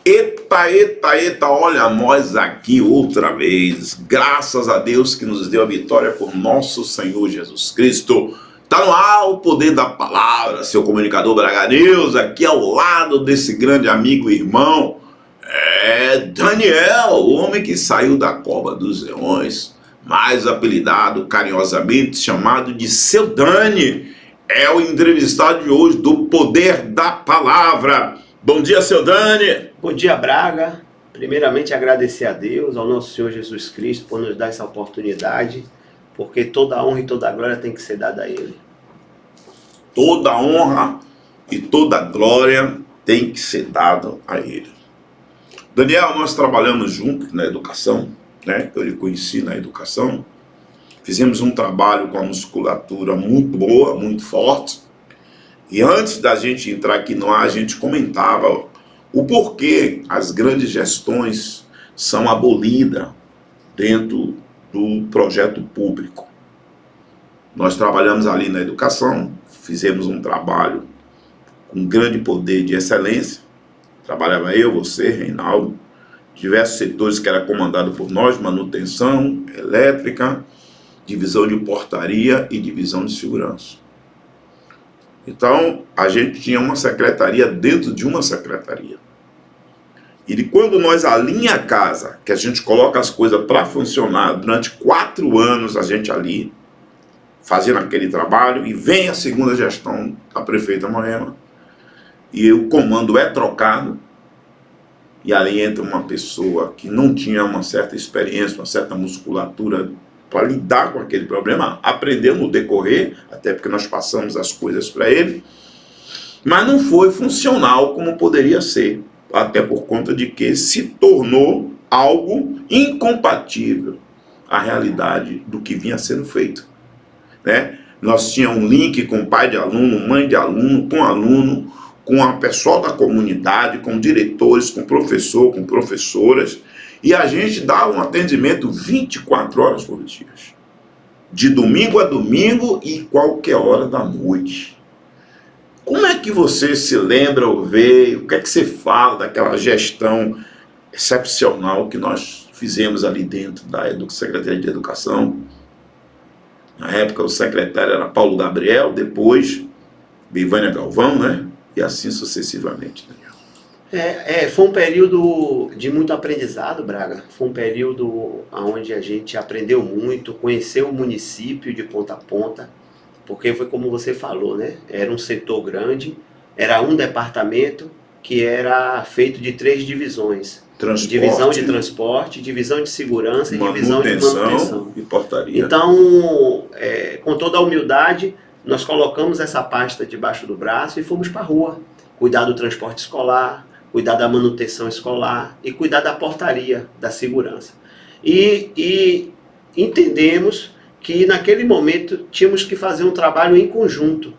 Eita, eita, eita, olha nós aqui outra vez. Graças a Deus que nos deu a vitória por nosso Senhor Jesus Cristo. Está no ar o poder da palavra, seu comunicador Braga News, aqui ao lado desse grande amigo e irmão, Daniel, o homem que saiu da cova dos leões, mais apelidado carinhosamente chamado de Seu Dani. É o entrevistado de hoje do poder da palavra. Bom dia, Seu Dani. Bom dia, Braga. Primeiramente agradecer a Deus, ao nosso Senhor Jesus Cristo, por nos dar essa oportunidade, porque toda a honra e toda a glória tem que ser dada a Ele. Toda a honra e toda a glória tem que ser dada a Ele. Daniel, nós trabalhamos juntos na educação, né? Eu lhe conheci na educação. Fizemos um trabalho com a musculatura muito boa, muito forte. E antes da gente entrar aqui no ar, a gente comentava o porquê as grandes gestões são abolidas dentro do projeto público. Nós trabalhamos ali na educação, fizemos um trabalho com grande poder de excelência. Trabalhava eu, você, Reinaldo, diversos setores que eram comandados por nós, manutenção, elétrica, divisão de portaria e divisão de segurança. Então, a gente tinha uma secretaria dentro de uma secretaria. E quando nós alinha a casa, que a gente coloca as coisas para funcionar, durante 4 anos a gente ali, fazendo aquele trabalho, e vem a segunda gestão da prefeita Moema, e o comando é trocado, e ali entra uma pessoa que não tinha uma certa experiência, uma certa musculatura para lidar com aquele problema, aprendeu no decorrer, até porque nós passamos as coisas para ele, mas não foi funcional como poderia ser, até por conta de que se tornou algo incompatível à realidade do que vinha sendo feito, né? Nós tínhamos um link com pai de aluno, mãe de aluno, com a pessoal da comunidade, com diretores, com professor, com professoras, e a gente dá um atendimento 24 horas por dia, de domingo a domingo e qualquer hora da noite. Como é que você se lembra ou vê, o que é que você fala daquela gestão excepcional que nós fizemos ali dentro da Secretaria de Educação? Na época o secretário era Paulo Gabriel, depois Bivânia Galvão, né? E assim sucessivamente, Daniel. Foi um período de muito aprendizado, Braga. Foi um período onde a gente aprendeu muito, conheceu o município de ponta a ponta, porque foi como você falou, né? Era um setor grande, era um departamento que era feito de 3 divisões. Divisão de transporte, divisão de segurança e divisão de manutenção e portaria. Então, com toda a humildade, nós colocamos essa pasta debaixo do braço e fomos para a rua. Cuidar do transporte escolar, cuidar da manutenção escolar e cuidar da portaria, da segurança. E entendemos que naquele momento tínhamos que fazer um trabalho em conjunto.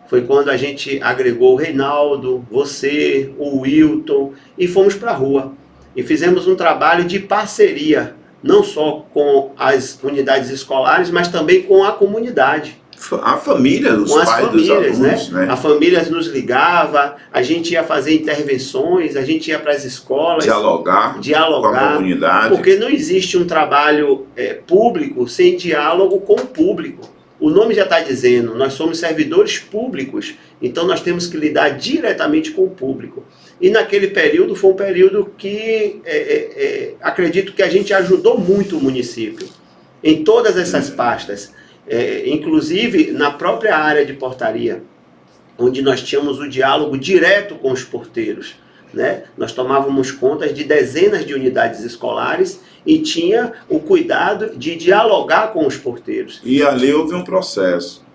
Foi quando a gente agregou o Reinaldo, você, o Wilton, e fomos para a rua. E fizemos um trabalho de parceria, não só com as unidades escolares, mas também com a comunidade. A família, os pais dos alunos, né? A família nos ligava, a gente ia fazer intervenções, a gente ia para as escolas. Dialogar com a comunidade. Porque não existe um trabalho público sem diálogo com o público. O nome já está dizendo, nós somos servidores públicos, então nós temos que lidar diretamente com o público. E naquele período foi um período que acredito que a gente ajudou muito o município em todas essas pastas. Inclusive na própria área de portaria, onde nós tínhamos o diálogo direto com os porteiros, né? Nós tomávamos conta de dezenas de unidades escolares e tinha o cuidado de dialogar com os porteiros. E ali houve um processo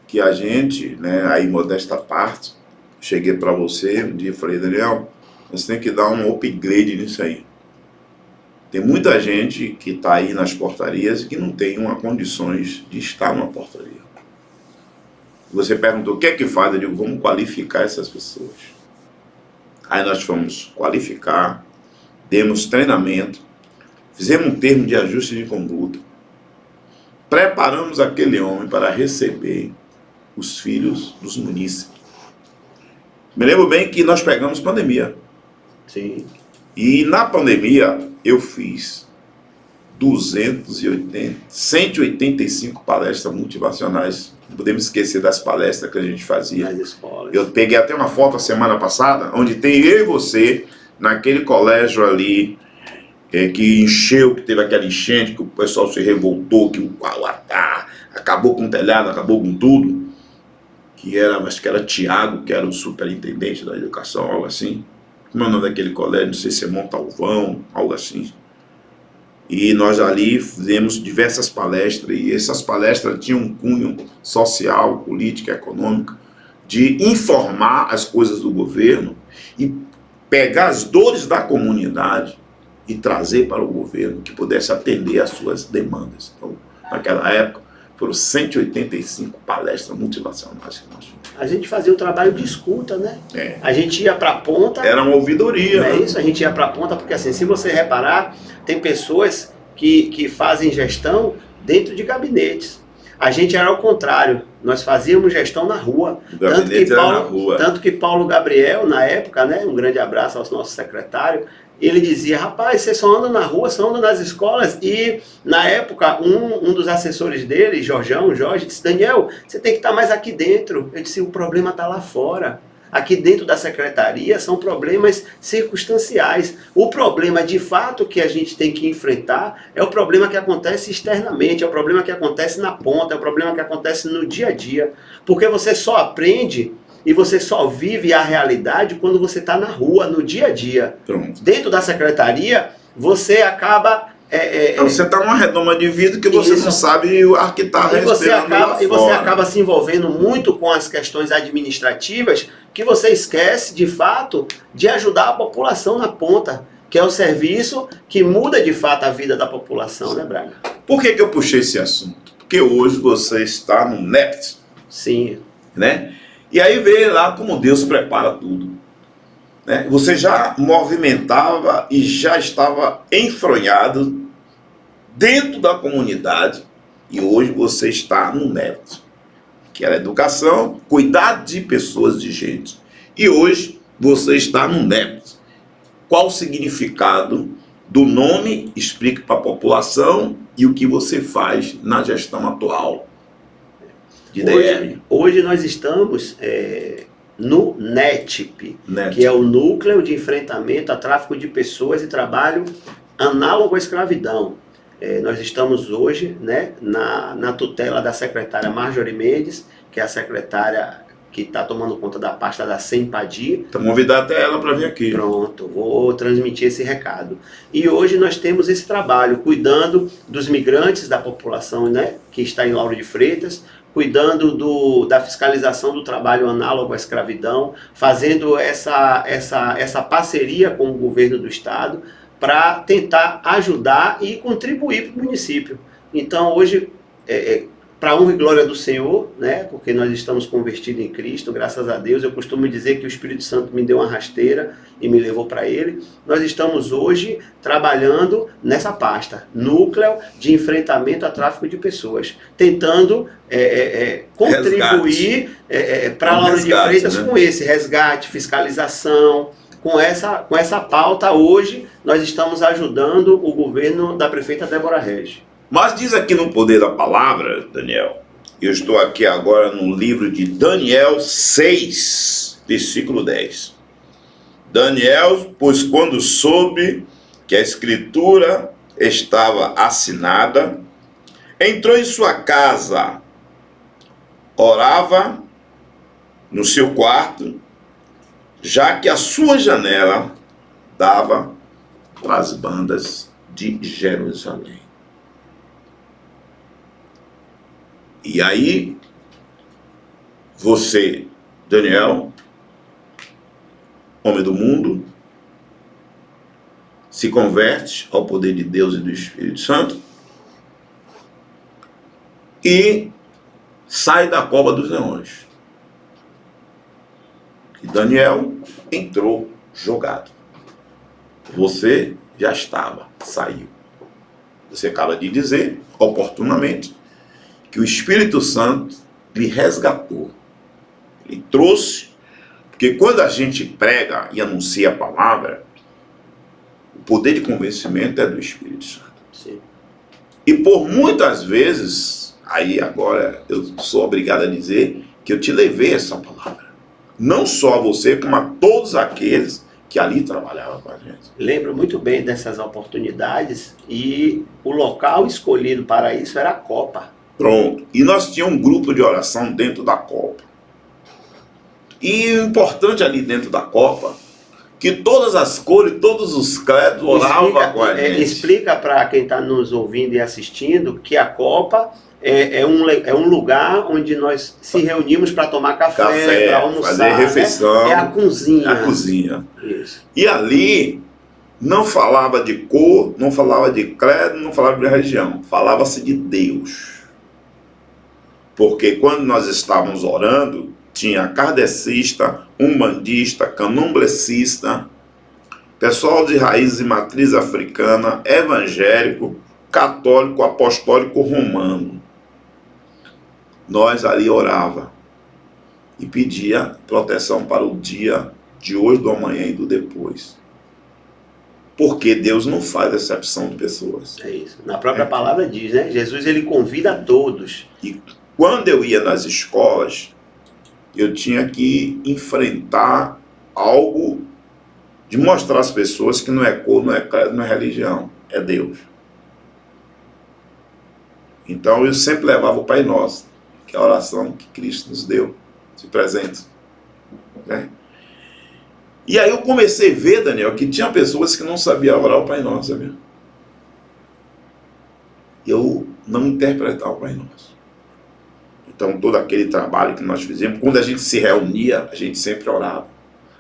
que a gente, né, aí modesta parte, cheguei para você um dia e falei, Daniel, você tem que dar um upgrade nisso aí. Tem muita gente que está aí nas portarias e que não tem condições de estar numa portaria. Você perguntou o que é que faz? Eu digo, vamos qualificar essas pessoas. Aí nós fomos qualificar, demos treinamento, fizemos um termo de ajuste de conduta, preparamos aquele homem para receber os filhos dos munícipes. Me lembro bem que nós pegamos pandemia. Sim. E na pandemia eu fiz 185 palestras motivacionais. Não podemos esquecer das palestras que a gente fazia. Nas escolas. Eu peguei até uma foto a semana passada, onde tem eu e você, naquele colégio ali, que encheu, que teve aquela enchente, que o pessoal se revoltou, que acabou com o telhado, acabou com tudo. Acho que era Tiago, que era o superintendente da educação, algo assim. Como é o nome daquele colégio? Não sei se é Montalvão, algo assim. E nós ali fizemos diversas palestras, e essas palestras tinham um cunho social, político, econômico, de informar as coisas do governo e pegar as dores da comunidade e trazer para o governo que pudesse atender às suas demandas. Então, naquela época, foram 185 palestras motivacionais que nós fizemos. A gente fazia o trabalho de escuta, né? É. A gente ia para a ponta. Era uma ouvidoria. Não é né? isso? A gente ia para a ponta, porque assim, se você reparar, tem pessoas que fazem gestão dentro de gabinetes. A gente era ao contrário, nós fazíamos gestão na rua. O gabinete era na rua. Tanto que Paulo Gabriel, na época, né, um grande abraço ao nosso secretário, ele dizia, rapaz, você só anda na rua, só anda nas escolas. E, na época, um dos assessores dele, Jorge, disse, Daniel, você tem que estar mais aqui dentro. Eu disse, o problema está lá fora. Aqui dentro da secretaria são problemas circunstanciais. O problema, de fato, que a gente tem que enfrentar é o problema que acontece externamente, é o problema que acontece na ponta, é o problema que acontece no dia a dia. Porque você só aprende e você só vive a realidade quando você está na rua, no dia a dia. Pronto. Dentro da secretaria, você acaba... você está numa redoma de vidro que você não sabe o ar que está respirando lá fora. E você acaba se envolvendo muito com as questões administrativas, que você esquece, de fato, de ajudar a população na ponta, que é o serviço que muda, de fato, a vida da população, né, Braga? Por que eu puxei esse assunto? Porque hoje você está no NEPT. Sim. Né? E aí vê lá como Deus prepara tudo. Né? Você já movimentava e já estava enfronhado dentro da comunidade, e hoje você está no NEPT, que era educação, cuidar de pessoas, de gente. E hoje você está no NEPT. Qual o significado do nome? Explique para a população e o que você faz na gestão atual de DR. Hoje nós estamos no NETIP, que é o Núcleo de Enfrentamento a Tráfico de Pessoas e Trabalho Análogo à Escravidão. Nós estamos hoje, né, na tutela da secretária Marjorie Mendes, que é a secretária que está tomando conta da pasta da SEMPADI. Estou convidado até ela para vir aqui. Pronto, vou transmitir esse recado. E hoje nós temos esse trabalho, cuidando dos migrantes da população, né, que está em Lauro de Freitas, cuidando da fiscalização do trabalho análogo à escravidão, fazendo essa parceria com o governo do estado para tentar ajudar e contribuir para o município. Então hoje, para a honra e glória do Senhor, né, porque nós estamos convertidos em Cristo, graças a Deus, eu costumo dizer que o Espírito Santo me deu uma rasteira e me levou para Ele. Nós estamos hoje trabalhando nessa pasta, Núcleo de Enfrentamento a Tráfico de Pessoas, tentando contribuir para Lauro de Freitas, né, com esse resgate, fiscalização. Com essa pauta, hoje, nós estamos ajudando o governo da prefeita Débora Regi. Mas diz aqui no Poder da Palavra, Daniel, eu estou aqui agora no livro de Daniel 6, versículo 10. Daniel, pois quando soube que a escritura estava assinada, entrou em sua casa, orava no seu quarto, já que a sua janela dava para as bandas de Jerusalém. E aí, você, Daniel, homem do mundo, se converte ao poder de Deus e do Espírito Santo e sai da cova dos leões. E Daniel entrou jogado. Você já estava, saiu. Você acaba de dizer, oportunamente, que o Espírito Santo lhe resgatou. Ele trouxe, porque quando a gente prega e anuncia a palavra, poder de convencimento é do Espírito Santo. Sim. E por muitas vezes, aí agora eu sou obrigado a dizer que eu te levei essa palavra. Não só a você, como a todos aqueles que ali trabalhavam com a gente. Lembro muito bem dessas oportunidades e o local escolhido para isso era a Copa. Pronto. E nós tínhamos um grupo de oração dentro da Copa. E o importante ali dentro da Copa, que todas as cores, todos os credos oravam com a gente. Explica para quem está nos ouvindo e assistindo que a Copa é um lugar onde nós se reunimos para tomar café, para almoçar, fazer refeição. Né? É a cozinha. A cozinha. Isso. E ali não falava de cor, não falava de credo, não falava de religião. Falava-se de Deus. Porque quando nós estávamos orando, tinha kardecista, umbandista, candomblecista, pessoal de raízes e matriz africana, evangélico, católico, apostólico, romano. Nós ali orava e pedia proteção para o dia de hoje, do amanhã e do depois. Porque Deus não faz exceção de pessoas. É isso. Na própria palavra diz, né? Jesus, ele convida a todos. E quando eu ia nas escolas, eu tinha que enfrentar algo de mostrar às pessoas que não é cor, não é credo, não é religião, é Deus. Então eu sempre levava o Pai Nosso, que é a oração que Cristo nos deu, esse presente. Né? E aí eu comecei a ver, Daniel, que tinha pessoas que não sabiam orar o Pai Nosso, sabia? Eu não interpretava o Pai Nosso. Então todo aquele trabalho que nós fizemos, quando a gente se reunia, a gente sempre orava.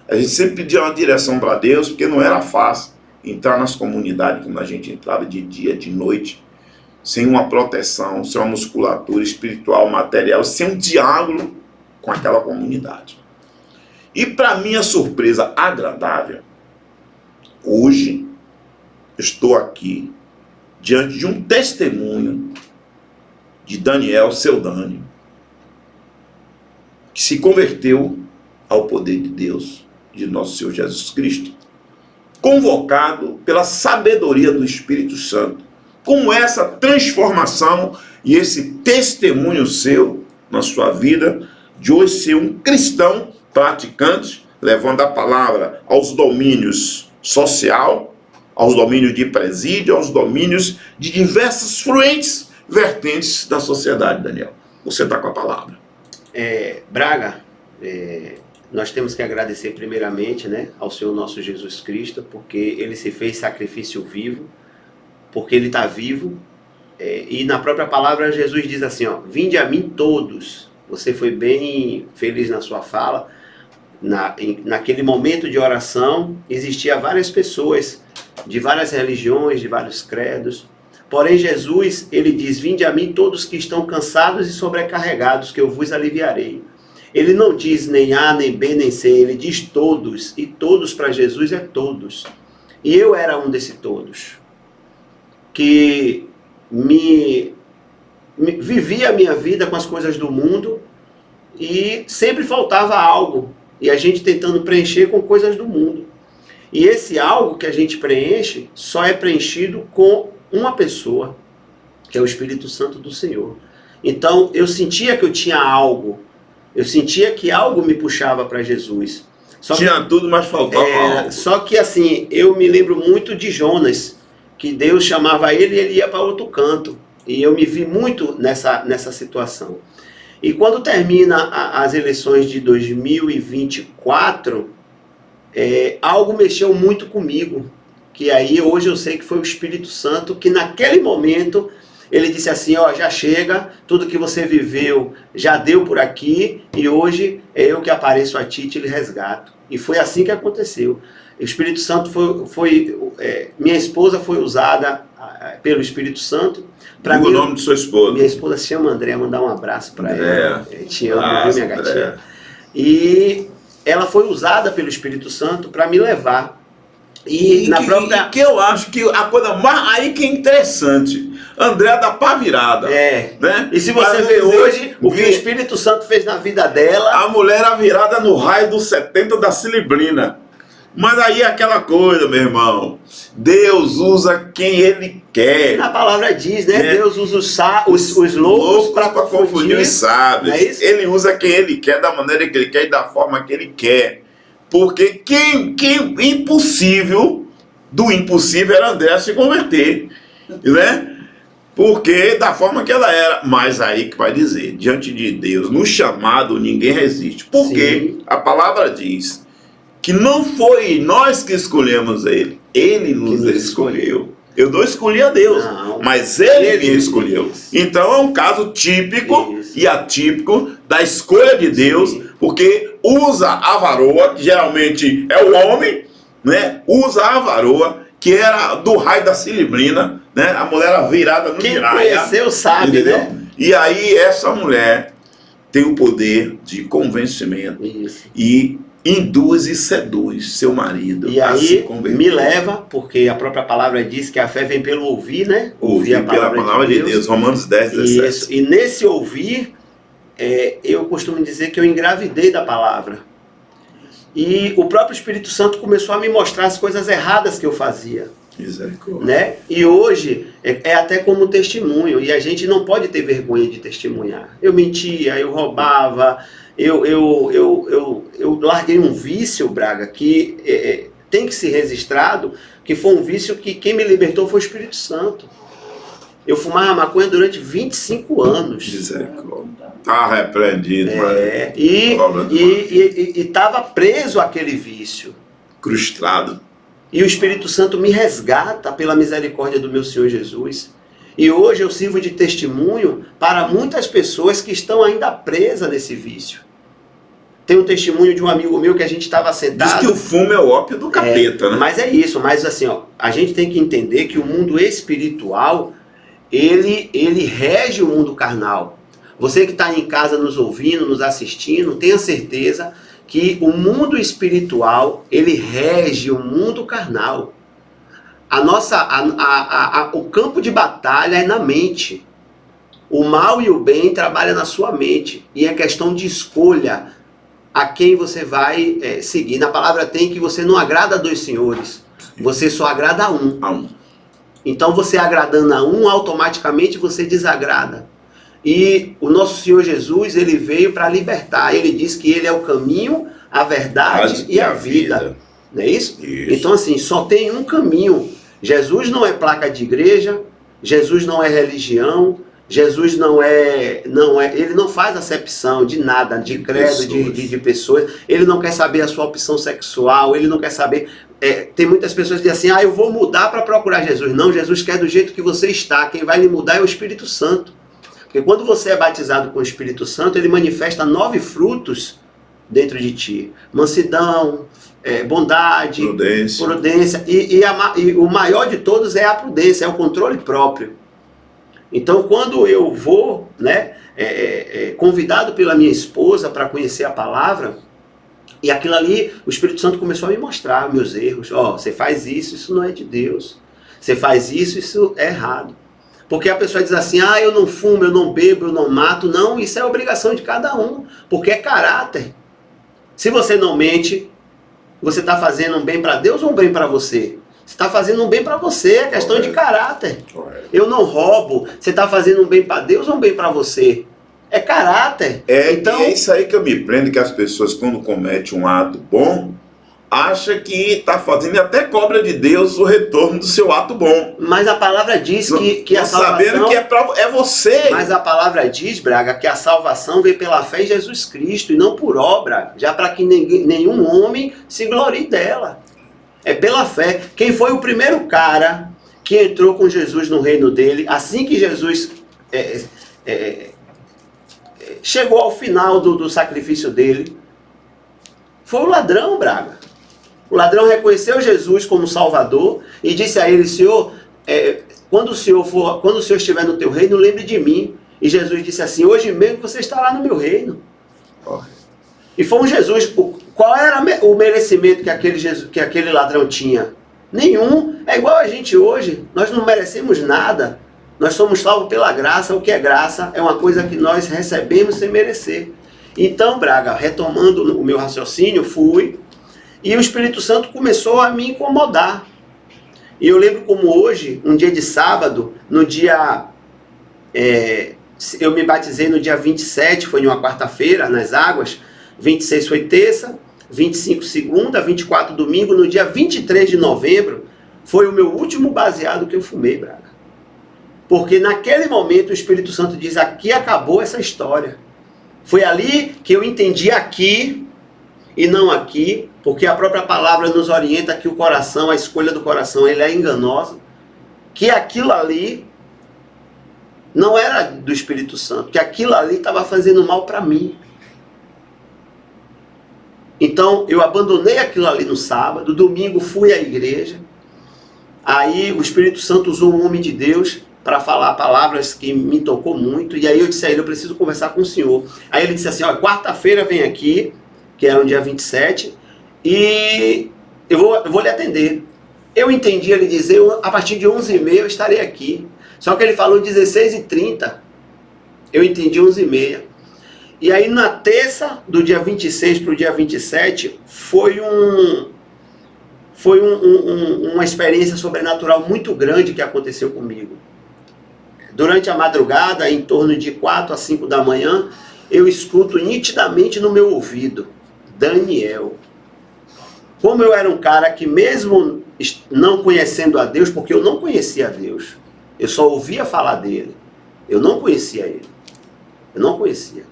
A gente sempre pedia uma direção para Deus, porque não era fácil entrar nas comunidades como a gente entrava de dia, de noite, sem uma proteção, sem uma musculatura espiritual, material, sem um diálogo com aquela comunidade. E para minha surpresa agradável, hoje estou aqui diante de um testemunho de Daniel, seu Dani, que se converteu ao poder de Deus, de nosso Senhor Jesus Cristo, convocado pela sabedoria do Espírito Santo. Como essa transformação e esse testemunho seu na sua vida, de hoje ser um cristão praticante, levando a palavra aos domínios social, aos domínios de presídio, aos domínios de diversas fluentes vertentes da sociedade, Daniel. Você está com a palavra. Braga, nós temos que agradecer primeiramente, né, ao Senhor nosso Jesus Cristo, porque Ele se fez sacrifício vivo, porque Ele está vivo, e na própria palavra Jesus diz assim, ó, vinde a mim todos. Você foi bem feliz na sua fala. Naquele momento de oração, existia várias pessoas, de várias religiões, de vários credos. Porém Jesus, Ele diz, vinde a mim todos que estão cansados e sobrecarregados, que eu vos aliviarei. Ele não diz nem A, nem B, nem C, Ele diz todos, e todos para Jesus é todos. E eu era um desse todos, que vivia a minha vida com as coisas do mundo e sempre faltava algo, e a gente tentando preencher com coisas do mundo. E esse algo que a gente preenche só é preenchido com uma pessoa, que é o Espírito Santo do Senhor. Então eu sentia que eu tinha algo, eu sentia que algo me puxava para Jesus. Tinha tudo, mas faltava algo. Só que assim, eu me lembro muito de Jonas, que Deus chamava ele e ele ia para outro canto. E eu me vi muito nessa situação. E quando termina as eleições de 2024, algo mexeu muito comigo. Que aí hoje eu sei que foi o Espírito Santo, que naquele momento ele disse assim, ó, já chega, tudo que você viveu já deu por aqui, e hoje é eu que apareço a ti e te resgato. E foi assim que aconteceu. O Espírito Santo minha esposa foi usada pelo Espírito Santo. Diga o nome de sua esposa. Minha esposa se chama Andréa, mandar um abraço para ela. Te amo, viu, minha gatinha? E ela foi usada pelo Espírito Santo para me levar. E que eu acho que a coisa mais aí que é interessante, Andréa da pá virada. Né? E se você vê hoje o que o Espírito Santo fez na vida dela. A mulher era virada no raio dos 70 da Cilibrina. Mas aí é aquela coisa, meu irmão. Deus usa quem Ele quer. Na palavra diz, né? Deus usa os loucos para confundir os sábios. É isso? Ele usa quem Ele quer, da maneira que Ele quer e da forma que Ele quer. Porque do impossível era André se converter. Né? Porque da forma que ela era. Mas aí que vai dizer, diante de Deus, no chamado ninguém resiste. Porque a palavra diz que não foi nós que escolhemos Ele. Ele nos escolheu. Eu não escolhi a Deus, mas Ele me escolheu. Então é um caso típico e atípico da escolha de Deus, porque usa a varoa, que geralmente é o homem, né? Usa a varoa, que era do raio da Cilibrina, né? A mulher era virada no giraia. Quem conheceu sabe, entendeu? Né? E aí essa mulher tem o poder de convencimento e induz e seduz seu marido e a aí se converter. Me leva, porque a própria palavra diz que a fé vem pelo ouvir, né? Ouvir pela palavra de Deus. Romanos 10, 17. Isso. E nesse ouvir, eu costumo dizer que eu engravidei da palavra. E o próprio Espírito Santo começou a me mostrar as coisas erradas que eu fazia. Né? E hoje é até como testemunho. E a gente não pode ter vergonha de testemunhar. Eu mentia, eu roubava, eu larguei um vício, Braga, que tem que ser registrado, que foi um vício que quem me libertou foi o Espírito Santo. Eu fumava maconha durante 25 anos. Está repreendido. E estava preso àquele vício. Frustrado. E o Espírito Santo me resgata pela misericórdia do meu Senhor Jesus. E hoje eu sirvo de testemunho para muitas pessoas que estão ainda presas nesse vício. Tem um testemunho de um amigo meu que a gente estava sentado... Diz que o fumo é o ópio do capeta, né? Mas é isso, mas assim, a gente tem que entender que o mundo espiritual, ele rege o mundo carnal. Você que está em casa nos ouvindo, nos assistindo, tenha certeza que o mundo espiritual, ele rege o mundo carnal. O campo de batalha é na mente. O mal e o bem trabalham na sua mente. E é questão de escolha a quem você vai seguir. Na palavra tem que você não agrada a dois senhores. Você só agrada a um. Então você agradando a um, automaticamente você desagrada. E o nosso Senhor Jesus, ele veio para libertar. Ele diz que ele é o caminho, a verdade e a vida. Não é isso? Então assim, só tem um caminho. Jesus não é placa de igreja, Jesus não é religião, Jesus não é, ele não faz acepção de nada, de credo, de pessoas. Ele não quer saber a sua opção sexual, ele não quer saber... tem muitas pessoas que dizem assim, eu vou mudar para procurar Jesus. Não, Jesus quer do jeito que você está. Quem vai lhe mudar é o Espírito Santo. Porque quando você é batizado com o Espírito Santo, ele manifesta 9 frutos dentro de ti. Mansidão, bondade, prudência. E o maior de todos é a prudência, é o controle próprio. Então, quando eu vou, convidado pela minha esposa para conhecer a palavra, e aquilo ali, o Espírito Santo começou a me mostrar meus erros. Você faz isso, isso não é de Deus. Você faz isso, isso é errado. Porque a pessoa diz assim, eu não fumo, eu não bebo, eu não mato. Não, isso é obrigação de cada um, porque é caráter. Se você não mente, você está fazendo um bem para Deus ou um bem para você? Você está fazendo um bem para você, é questão de caráter. Eu não roubo, você está fazendo um bem para Deus ou um bem para você? É caráter. Então, é isso aí que eu me prendo, que as pessoas, quando cometem um ato bom, acha que está fazendo e até cobra de Deus o retorno do seu ato bom. Mas a palavra diz que a salvação... Sabendo que é você. Mas a palavra diz, Braga, que a salvação veio pela fé em Jesus Cristo e não por obra, já para que nenhum homem se glorie dela. É pela fé. Quem foi o primeiro cara que entrou com Jesus no reino dele, assim que Jesus chegou ao final do sacrifício dele, foi o ladrão, Braga. O ladrão reconheceu Jesus como Salvador e disse a ele, Senhor, quando o Senhor estiver no teu reino, lembre de mim. E Jesus disse assim, hoje mesmo você estará no meu reino. E foi um Jesus, qual era o merecimento que aquele ladrão tinha? Nenhum. É igual a gente hoje, nós não merecemos nada. Nós somos salvos pela graça. O que é graça? É uma coisa que nós recebemos sem merecer. Então, Braga, retomando o meu raciocínio, fui E o Espírito Santo começou a me incomodar. E eu lembro como hoje, um dia de sábado, no dia... eu me batizei no dia 27, foi em uma quarta-feira, nas águas. 26 foi terça, 25 segunda, 24 domingo. No dia 23 de novembro, foi o meu último baseado que eu fumei, Braga. Porque naquele momento o Espírito Santo diz, aqui acabou essa história. Foi ali que eu entendi aqui e não aqui, porque a própria palavra nos orienta que o coração, a escolha do coração, ele é enganosa. Que aquilo ali não era do Espírito Santo, que aquilo ali estava fazendo mal para mim. Então eu abandonei aquilo ali no sábado, domingo fui à igreja, aí o Espírito Santo usou um homem de Deus para falar palavras que me tocou muito, e aí eu disse a ele, eu preciso conversar com o senhor. Aí ele disse assim, ó, quarta-feira vem aqui, que era o dia 27, e eu vou lhe atender. Eu entendi ele dizer, a partir de 11h30 eu estarei aqui. Só que ele falou 16h30, eu entendi 11h30. E aí na terça, do dia 26 para o dia 27, foi uma experiência sobrenatural muito grande que aconteceu comigo. Durante a madrugada, em torno de 4 a 5 da manhã, eu escuto nitidamente no meu ouvido, Daniel. Como eu era um cara que mesmo não conhecendo a Deus, porque eu não conhecia a Deus, eu só ouvia falar dele, eu não conhecia ele, eu não conhecia.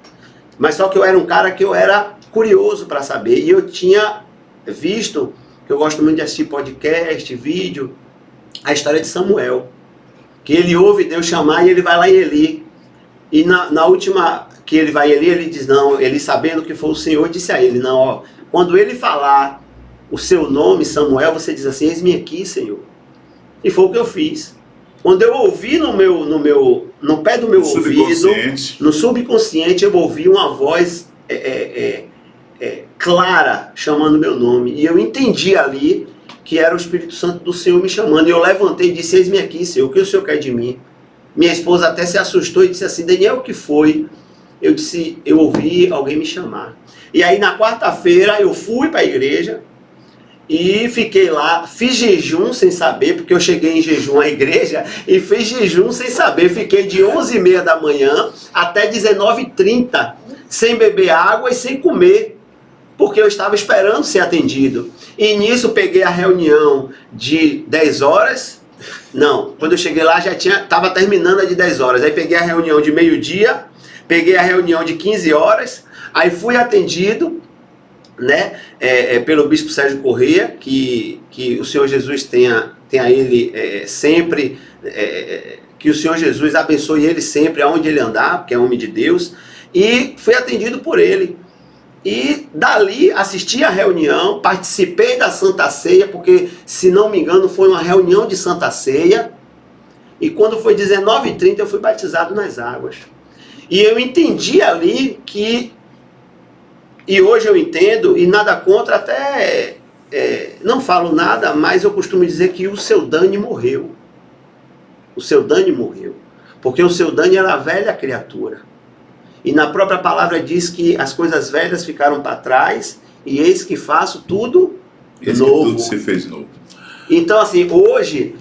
Mas só que eu era um cara que eu era curioso para saber, e eu tinha visto, que eu gosto muito de assistir podcast, vídeo, a história de Samuel, que ele ouve Deus chamar e ele vai lá em Eli, e na última que ele vai em Eli, ele diz, não, ele sabendo que foi o Senhor, disse a ele, não, ó, quando ele falar o seu nome, Samuel, você diz assim, eis-me aqui, Senhor. E foi o que eu fiz. Quando eu ouvi no pé do meu ouvido, no subconsciente, eu ouvi uma voz clara chamando meu nome. E eu entendi ali que era o Espírito Santo do Senhor me chamando. E eu levantei e disse, eis-me aqui, Senhor, o que o Senhor quer de mim? Minha esposa até se assustou e disse assim, Daniel, o que foi? Eu disse, eu ouvi alguém me chamar. E aí na quarta-feira eu fui para a igreja e fiquei lá, fiz jejum sem saber, porque eu cheguei em jejum à igreja e fiz jejum sem saber. Fiquei de 11h30 da manhã até 19h30, sem beber água e sem comer, porque eu estava esperando ser atendido. E nisso peguei a reunião de 10 horas. Não, quando eu cheguei lá já estava terminando a de 10 horas. Aí peguei a reunião de meio-dia, peguei a reunião de 15 horas, aí fui atendido, né, pelo Bispo Sérgio Corrêa, que o Senhor Jesus tenha ele sempre, que o Senhor Jesus abençoe ele sempre aonde ele andar, porque é homem de Deus, e fui atendido por ele. E dali assisti a reunião, participei da Santa Ceia, porque, se não me engano, foi uma reunião de Santa Ceia. E quando foi 19h30, eu fui batizado nas águas. E eu entendi ali que, e hoje eu entendo, e nada contra, até não falo nada, mas eu costumo dizer que o seu Dani morreu. O seu Dani morreu. Porque o seu Dani era a velha criatura. E na própria palavra diz que as coisas velhas ficaram para trás, e eis que faço tudo novo. Tudo se fez novo. Então, assim, hoje,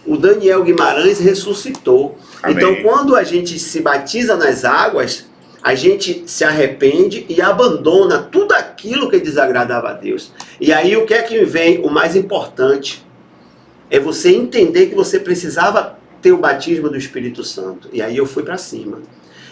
o Daniel Guimarães ressuscitou. Amém. Então, quando a gente se batiza nas águas, a gente se arrepende e abandona tudo aquilo que desagradava a Deus. E aí, o que é que vem? O mais importante é você entender que você precisava ter o batismo do Espírito Santo. E aí eu fui para cima.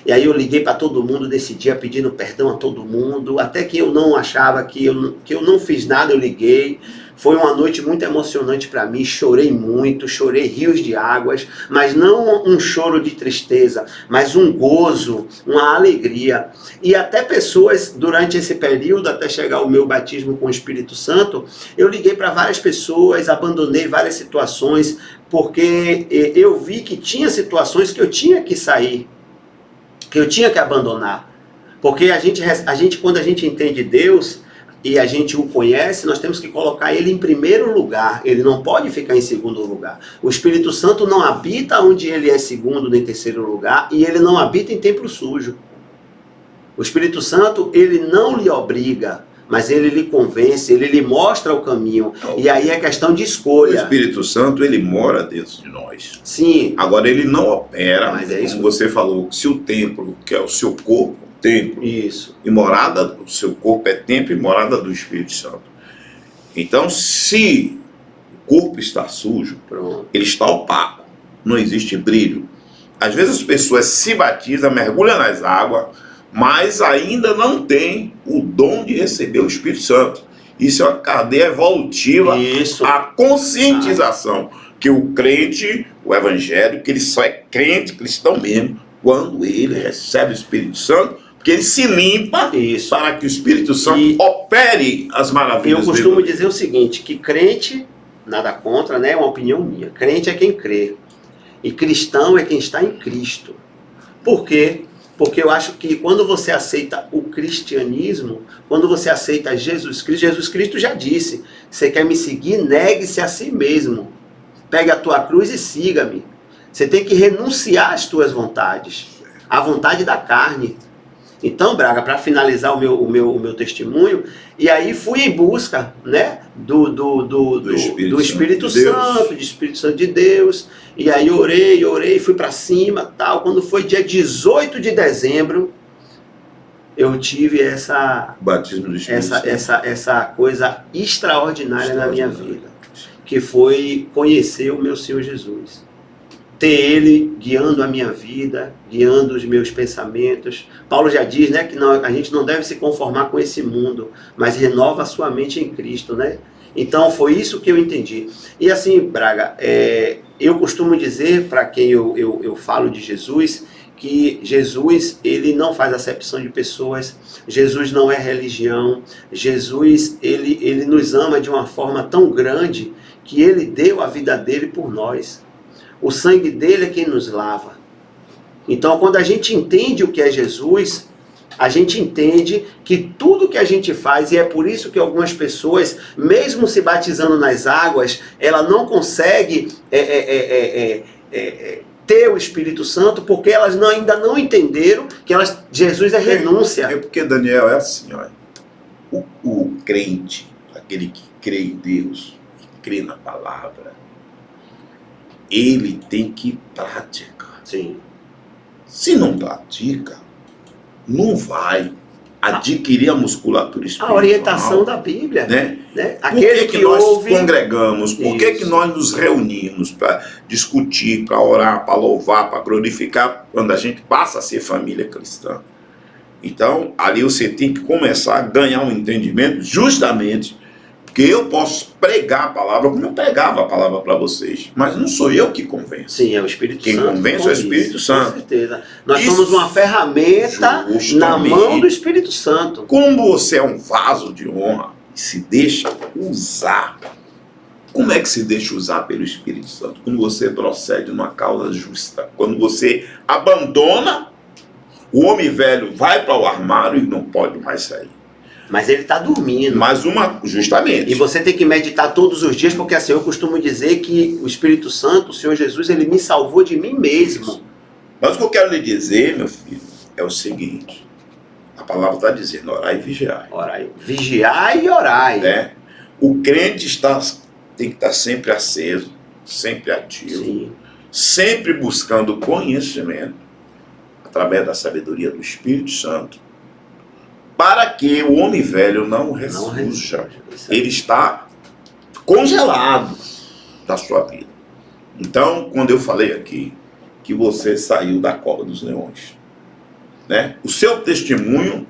E aí eu liguei para todo mundo nesse dia, pedindo perdão a todo mundo, até que eu não achava que eu não fiz nada, eu liguei. Foi uma noite muito emocionante para mim, chorei muito, chorei rios de águas, mas não um choro de tristeza, mas um gozo, uma alegria. E até pessoas, durante esse período, até chegar o meu batismo com o Espírito Santo, eu liguei para várias pessoas, abandonei várias situações, porque eu vi que tinha situações que eu tinha que sair, que eu tinha que abandonar. Porque a gente, quando a gente entende Deus e a gente o conhece, nós temos que colocar ele em primeiro lugar. Ele não pode ficar em segundo lugar. O Espírito Santo não habita onde ele é segundo nem terceiro lugar, e ele não habita em templo sujo. O Espírito Santo, ele não lhe obriga, mas ele lhe convence, ele lhe mostra o caminho. E aí é questão de O escolha. Espírito Santo, ele mora dentro de nós. Sim. Agora, ele não opera, Mas é isso. como você falou, se o templo, que é o seu corpo, templo, Isso. e morada do seu corpo é templo e morada do Espírito Santo. Então, se o corpo está sujo, Pronto. ele está opaco, não existe brilho. Às vezes as pessoas se batizam, mergulham nas águas, mas ainda não tem o dom de receber o Espírito Santo. Isso é uma cadeia evolutiva, Isso. a conscientização que o crente, o evangélico, ele só é crente, cristão mesmo, quando ele recebe o Espírito Santo, porque ele se limpa Isso. para que o Espírito Santo E opere as maravilhas eu costumo dele. dizer o seguinte, que crente, nada contra, né? É uma opinião minha. Crente é quem crê. E cristão é quem está em Cristo. Por quê? Porque eu acho que quando você aceita o cristianismo, quando você aceita Jesus Cristo já disse, você quer me seguir, negue-se a si mesmo. Pegue a tua cruz e siga-me. Você tem que renunciar às tuas vontades, à vontade da carne. Então, Braga, para finalizar o meu testemunho, e aí fui em busca, né, do Espírito Santo, do Espírito Santo de Deus, e aí orei, fui para cima, tal. Quando foi dia 18 de dezembro, eu tive Batismo do Espírito Santo. essa coisa extraordinária na minha vida, que foi conhecer o meu Senhor Jesus. Ter Ele guiando a minha vida, guiando os meus pensamentos. Paulo já diz, né, que a gente não deve se conformar com esse mundo, mas renova a sua mente em Cristo, né? Então foi isso que eu entendi. E assim, Braga, eu costumo dizer para quem eu falo de Jesus, que Jesus, ele não faz acepção de pessoas, Jesus não é religião, Jesus, ele nos ama de uma forma tão grande que ele deu a vida dele por nós. O sangue dele é quem nos lava. Então, quando a gente entende o que é Jesus, a gente entende que tudo que a gente faz, e é por isso que algumas pessoas, mesmo se batizando nas águas, ela não consegue ter o Espírito Santo, porque elas ainda não entenderam que Jesus é renúncia. É porque, Daniel, é assim, olha, o crente, aquele que crê em Deus, que crê na palavra, ele tem que praticar. Sim. Se não pratica, não vai adquirir a musculatura espiritual. A orientação da Bíblia. Né? Aquele que nós ouve... congregamos? Por que nós nos reunimos para discutir, para orar, para louvar, para glorificar, quando a gente passa a ser família cristã? Então, ali você tem que começar a ganhar um entendimento, justamente porque eu posso pregar a palavra como eu pregava a palavra para vocês, mas não sou eu que convenço. Sim, é o Espírito Santo. Quem convence é o Espírito Santo. Com certeza. Nós somos uma ferramenta na mão do Espírito Santo. Como você é um vaso de honra e se deixa usar, como é que se deixa usar pelo Espírito Santo? Quando você procede numa causa justa, quando você abandona, o homem velho vai para o armário e não pode mais sair. Mas ele está dormindo. Justamente. E você tem que meditar todos os dias, porque assim, eu costumo dizer que o Espírito Santo, o Senhor Jesus, ele me salvou de mim mesmo. Isso. Mas o que eu quero lhe dizer, meu filho, é o seguinte. A palavra está dizendo, orai e vigiai. Orai. Vigiai e orai. Né? O crente tem que estar sempre aceso, sempre ativo. Sim. Sempre buscando conhecimento, através da sabedoria do Espírito Santo, para que o homem velho não ressurja. Ele está congelado da sua vida. Então, quando eu falei aqui que você saiu da cova dos leões, né? O seu testemunho,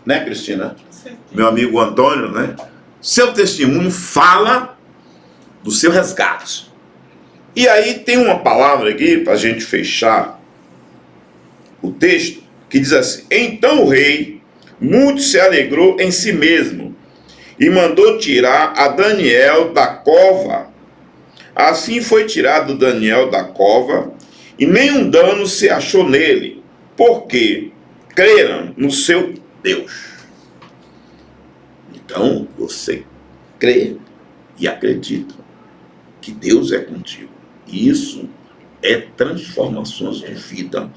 né, Cristina? Sim. Meu amigo Antônio, né? Seu testemunho fala do seu resgate. E aí tem uma palavra aqui para a gente fechar o texto que diz assim: então o rei muito se alegrou em si mesmo e mandou tirar a Daniel da cova. Assim foi tirado Daniel da cova e nenhum dano se achou nele, porque creram no seu Deus. Então você crê e acredita que Deus é contigo. E isso é transformações de vida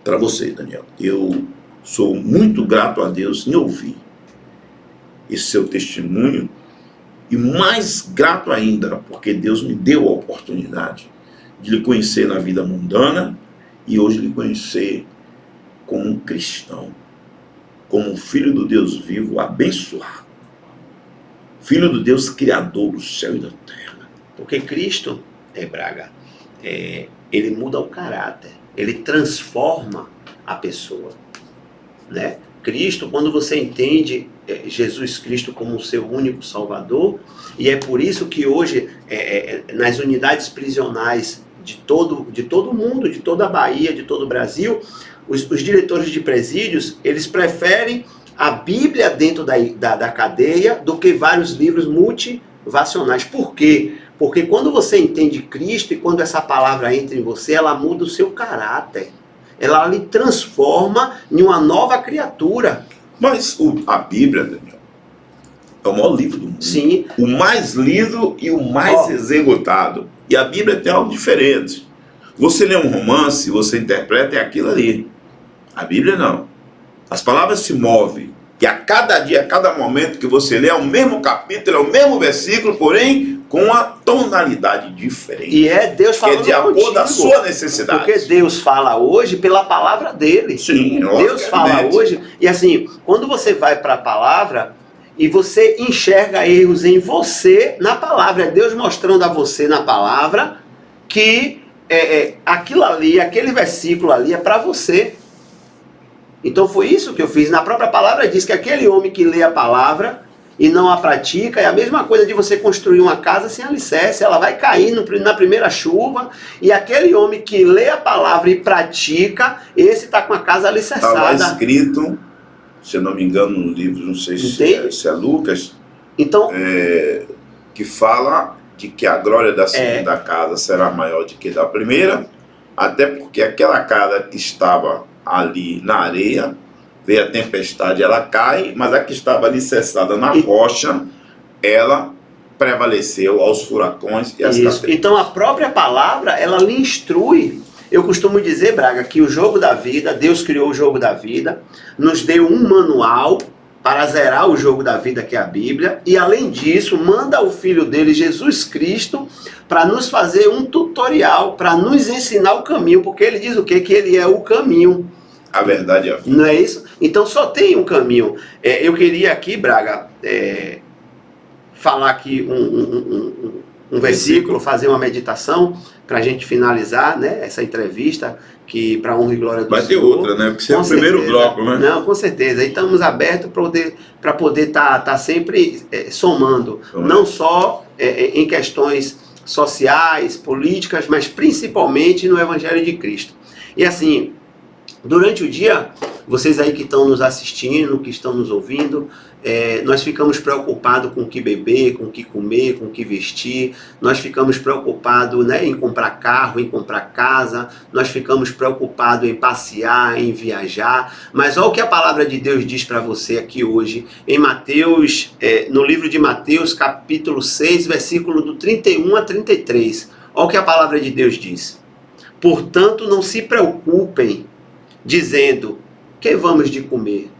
para você, Daniel. Eu sou muito grato a Deus em ouvir esse seu testemunho, e mais grato ainda, porque Deus me deu a oportunidade de lhe conhecer na vida mundana e hoje lhe conhecer como um cristão, como um filho do Deus vivo, abençoado, filho do Deus criador do céu e da terra. Porque Cristo, Braga, ele muda o caráter, ele transforma a pessoa, né? Cristo, quando você entende Jesus Cristo como o seu único Salvador, e é por isso que hoje, nas unidades prisionais de todo o mundo, de toda a Bahia, de todo o Brasil, os diretores de presídios, eles preferem a Bíblia dentro da cadeia do que vários livros motivacionais. Por quê? Porque quando você entende Cristo e quando essa palavra entra em você, ela muda o seu caráter. Ela lhe transforma em uma nova criatura. Mas a Bíblia, Daniel, é o maior livro do mundo. Sim. O mais lido e o mais executado. E a Bíblia tem algo diferente. Você lê um romance, você interpreta, é aquilo ali. A Bíblia não. As palavras se movem. E a cada dia, a cada momento que você lê, é o mesmo capítulo, é o mesmo versículo, porém com uma tonalidade diferente. E é Deus falando que é de acordo com a sua necessidade. Porque Deus fala hoje pela palavra dele. Sim, Deus fala hoje. E assim, quando você vai para a palavra e você enxerga erros em você na palavra, é Deus mostrando a você na palavra que aquilo ali, aquele versículo ali é para você. Então foi isso que eu fiz. Na própria palavra diz que aquele homem que lê a palavra e não a pratica é a mesma coisa de você construir uma casa sem alicerce. Ela vai cair na primeira chuva. E aquele homem que lê a palavra e pratica, esse está com a casa alicerçada. Estava escrito, se eu não me engano, no livro, não sei se é Lucas, então, que fala de que a glória da segunda casa será maior do que da primeira, até porque aquela casa que estava ali na areia, veio a tempestade, ela cai, mas a que estava alicerçada na rocha, ela prevaleceu aos furacões e às catástrofes. Então a própria palavra, ela lhe instrui. Eu costumo dizer, Braga, que o jogo da vida, Deus criou o jogo da vida, nos deu um manual para zerar o jogo da vida, que é a Bíblia, e além disso, manda o Filho dele, Jesus Cristo, para nos fazer um tutorial, para nos ensinar o caminho, porque ele diz o quê? Que ele é o caminho. A verdade é a vida. Não é isso? Então só tem um caminho. Eu queria aqui, Braga, falar aqui um versículo, fazer uma meditação para a gente finalizar, né, essa entrevista, que para honra e glória do Senhor. Vai ter outra, né? Porque é o primeiro bloco, né? Não, com certeza. Aí estamos abertos para poder estar sempre somando, não só em questões sociais, políticas, mas principalmente no Evangelho de Cristo. E assim, durante o dia, vocês aí que estão nos assistindo, que estão nos ouvindo, nós ficamos preocupados com o que beber, com o que comer, com o que vestir, nós ficamos preocupados, né, em comprar carro, em comprar casa, nós ficamos preocupados em passear, em viajar, mas olha o que a palavra de Deus diz para você aqui hoje, em Mateus, no livro de Mateus, capítulo 6, versículo do 31 a 33, olha o que a palavra de Deus diz: portanto, não se preocupem, dizendo, que vamos de comer?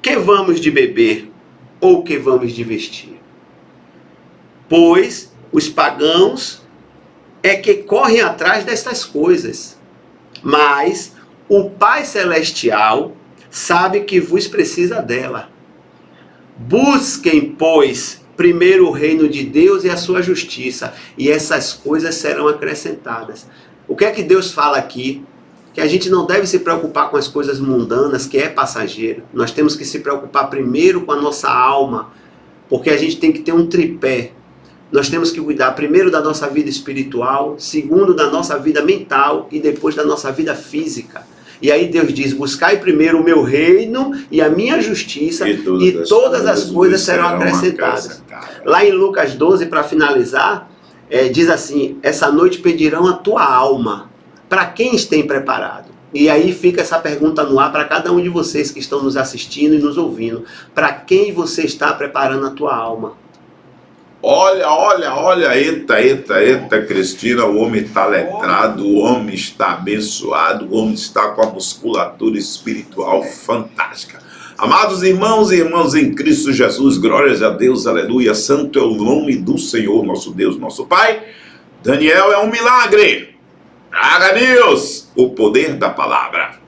Que vamos de beber? Ou que vamos de vestir? Pois os pagãos é que correm atrás destas coisas. Mas o Pai Celestial sabe que vos precisa dela. Busquem, pois, primeiro o reino de Deus e a sua justiça, e essas coisas serão acrescentadas. O que é que Deus fala aqui? Que a gente não deve se preocupar com as coisas mundanas, que é passageiro. Nós temos que se preocupar primeiro com a nossa alma, porque a gente tem que ter um tripé. Nós temos que cuidar primeiro da nossa vida espiritual, segundo da nossa vida mental e depois da nossa vida física. E aí Deus diz, buscai primeiro o meu reino e a minha justiça e todas as coisas serão acrescentadas. Lá em Lucas 12, para finalizar, diz assim, essa noite pedirão a tua alma. Para quem tem preparado? E aí fica essa pergunta no ar para cada um de vocês que estão nos assistindo e nos ouvindo. Para quem você está preparando a tua alma? Olha, eita, Cristina, o homem está letrado, o homem está abençoado, o homem está com a musculatura espiritual fantástica. Amados irmãos e irmãs em Cristo Jesus, glórias a Deus, aleluia, santo é o nome do Senhor, nosso Deus, nosso Pai. Daniel é um milagre. Traga a Deus o poder da palavra.